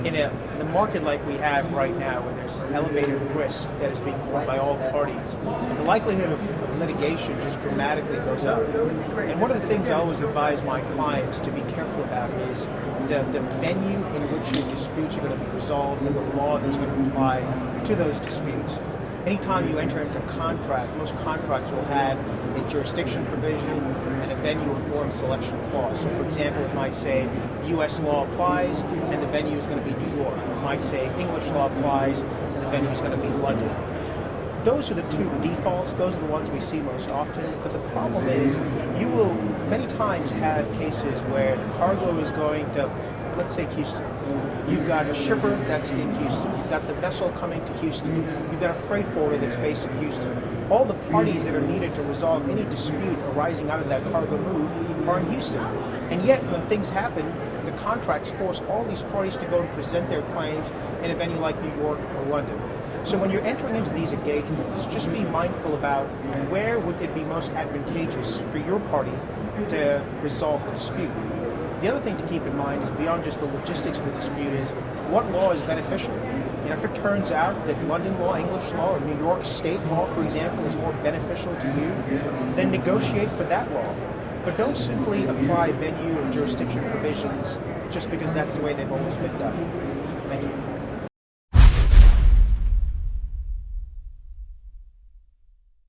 in the market like we have right now, where there's elevated risk that is being borne by all parties, the likelihood of litigation just dramatically goes up. And one of the things I always advise my clients to be careful about is the venue in which your disputes are going to be resolved and the law that's going to apply to those disputes. Anytime you enter into a contract, most contracts will have a jurisdiction provision and a venue or forum selection clause. So for example, it might say U.S. law applies and the venue is going to be New York. Or it might say English law applies and the venue is going to be London. Those are the two defaults. Those are the ones we see most often. But the problem is you will many times have cases where the cargo is going to, let's say, Houston. You've got a shipper that's in Houston. You've got the vessel coming to Houston. You've got a freight forwarder that's based in Houston. All the parties that are needed to resolve any dispute arising out of that cargo move are in Houston. And yet, when things happen, the contracts force all these parties to go and present their claims in a venue like New York or London. So when you're entering into these engagements, just be mindful about where would it be most advantageous for your party to resolve the dispute. The other thing to keep in mind is beyond just the logistics of the dispute is what law is beneficial. If it turns out that London law, English law, or New York state law, for example, is more beneficial to you, then negotiate for that law. But don't simply apply venue and jurisdiction provisions just because that's the way they've always been done. Thank you.